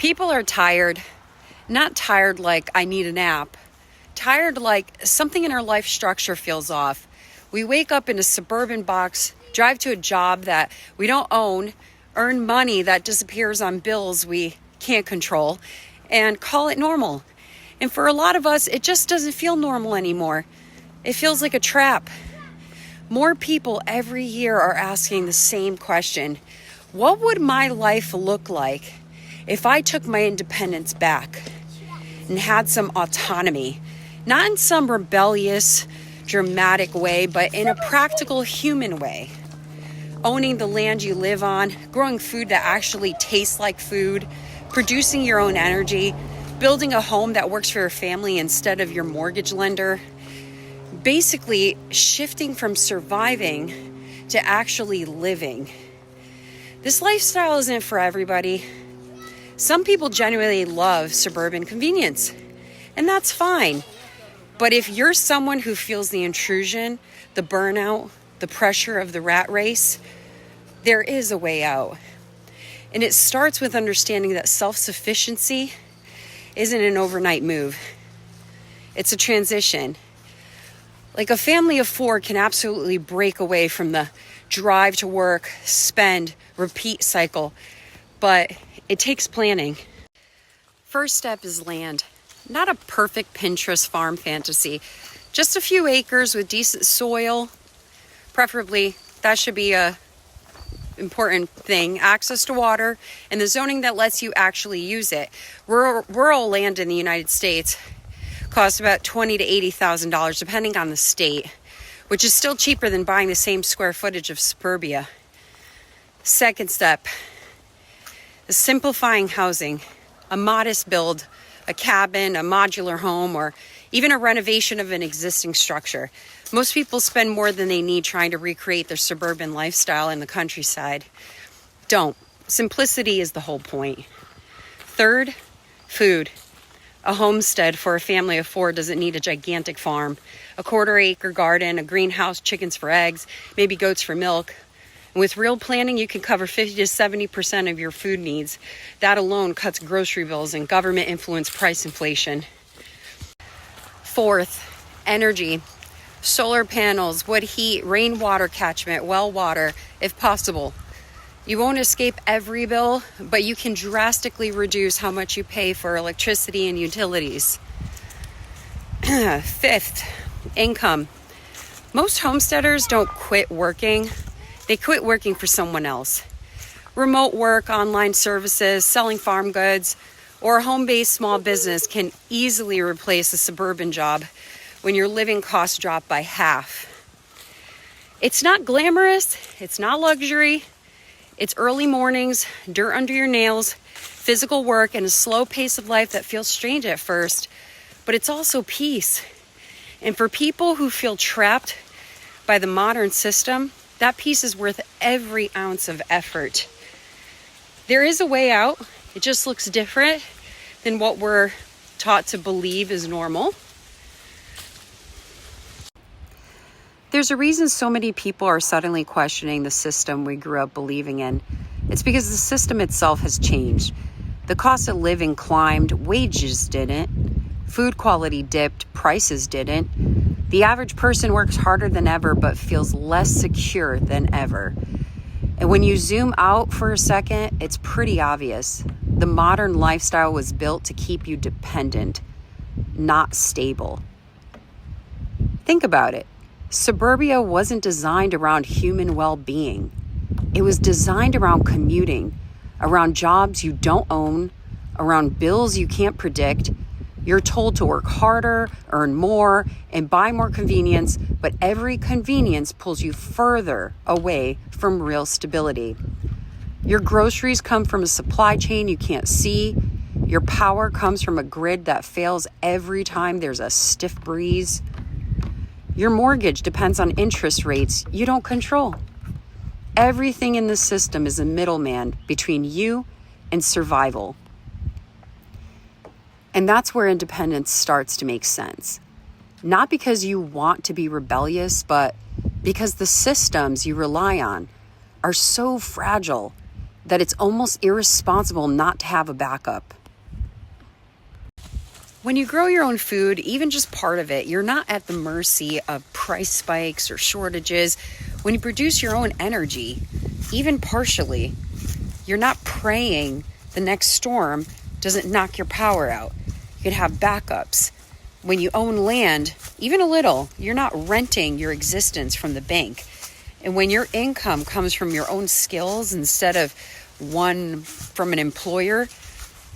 People are tired, not tired like I need a nap, tired like something in our life structure feels off. We wake up in a suburban box, drive to a job that we don't own, earn money that disappears on bills we can't control, and call it normal. And for a lot of us, it just doesn't feel normal anymore. It feels like a trap. More people every year are asking the same question. What would my life look like if I took my independence back and had some autonomy? Not in some rebellious, dramatic way, but in a practical human way. Owning the land you live on, growing food that actually tastes like food, producing your own energy, building a home that works for your family instead of your mortgage lender. Basically, shifting from surviving to actually living. This lifestyle isn't for everybody. Some people genuinely love suburban convenience, and that's fine. But if you're someone who feels the intrusion, the burnout, the pressure of the rat race, there is a way out. And it starts with understanding that self-sufficiency isn't an overnight move. It's a transition. Like a family of 4 can absolutely break away from the drive to work, spend, repeat cycle, but it takes planning. First step is land. Not a perfect Pinterest farm fantasy, just a few acres with decent soil. Preferably, that should be a important thing. Access to water and the zoning that lets you actually use it. Rural land in the United States costs about $20,000 to $80,000 depending on the state, which is still cheaper than buying the same square footage of suburbia. Second step is simplifying housing. A modest build, a cabin, a modular home, or even a renovation of an existing structure. Most people spend more than they need trying to recreate their suburban lifestyle in the countryside. Don't. Simplicity is the whole point. Third, food. A homestead for a family of 4 doesn't need a gigantic farm. A 1/4-acre garden, a greenhouse, chickens for eggs, maybe goats for milk. And with real planning, you can cover 50 to 70% of your food needs. That alone cuts grocery bills and government-influenced price inflation. Fourth, energy. Solar panels, wood heat, rainwater catchment, well water, if possible. You won't escape every bill, but you can drastically reduce how much you pay for electricity and utilities. Fifth, income. Most homesteaders don't quit working. They quit working for someone else. Remote work, online services, selling farm goods, or a home-based small business can easily replace a suburban job when your living costs drop by half. It's not glamorous. It's not luxury. It's early mornings, dirt under your nails, physical work, and a slow pace of life that feels strange at first, but it's also peace. And for people who feel trapped by the modern system, that peace is worth every ounce of effort. There is a way out. It just looks different than what we're taught to believe is normal. There's a reason so many people are suddenly questioning the system we grew up believing in. It's because the system itself has changed. The cost of living climbed, wages didn't. Food quality dipped, prices didn't. The average person works harder than ever but feels less secure than ever. And when you zoom out for a second, it's pretty obvious. The modern lifestyle was built to keep you dependent, not stable. Think about it. Suburbia wasn't designed around human well-being. It was designed around commuting, around jobs you don't own, around bills you can't predict. You're told to work harder, earn more, and buy more convenience, but every convenience pulls you further away from real stability. Your groceries come from a supply chain you can't see. Your power comes from a grid that fails every time there's a stiff breeze. Your mortgage depends on interest rates you don't control. Everything in the system is a middleman between you and survival. And that's where independence starts to make sense. Not because you want to be rebellious, but because the systems you rely on are so fragile. that it's almost irresponsible not to have a backup. When you grow your own food, even just part of it, you're not at the mercy of price spikes or shortages. When you produce your own energy, even partially, you're not praying the next storm doesn't knock your power out. You can have backups. When you own land, even a little, you're not renting your existence from the bank. And when your income comes from your own skills instead of one from an employer,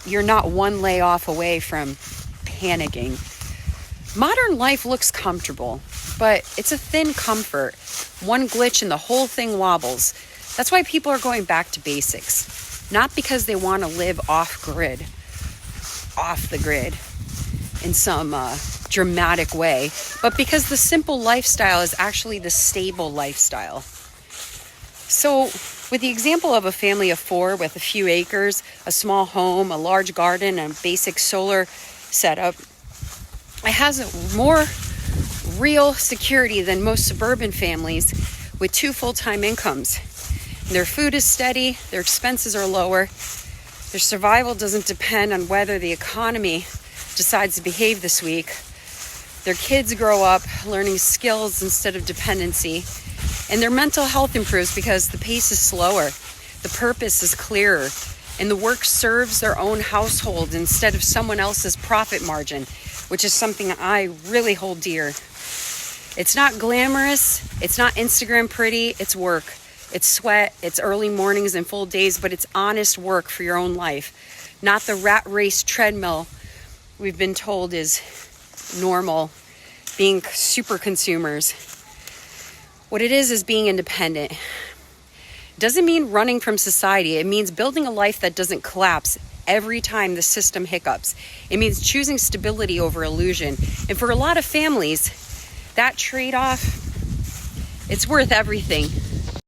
you're not one layoff away from panicking. Modern life looks comfortable, but it's a thin comfort. One glitch and the whole thing wobbles. That's why people are going back to basics. Not because they want to live off the grid in some dramatic way, but because the simple lifestyle is actually the stable lifestyle. So with the example of a family of 4 with a few acres, a small home, a large garden, and a basic solar setup, it has more real security than most suburban families with 2 full-time incomes. Their food is steady, their expenses are lower, their survival doesn't depend on whether the economy decides to behave this week. Their kids grow up learning skills instead of dependency, and their mental health improves because the pace is slower, the purpose is clearer, and the work serves their own household instead of someone else's profit margin, which is something I really hold dear. It's not glamorous, it's not Instagram pretty, it's work. It's sweat, it's early mornings and full days, but it's honest work for your own life, not the rat race treadmill we've been told is normal, being super consumers. What it is being independent. It doesn't mean running from society. It means building a life that doesn't collapse every time the system hiccups. It means choosing stability over illusion. And for a lot of families, that trade-off, it's worth everything.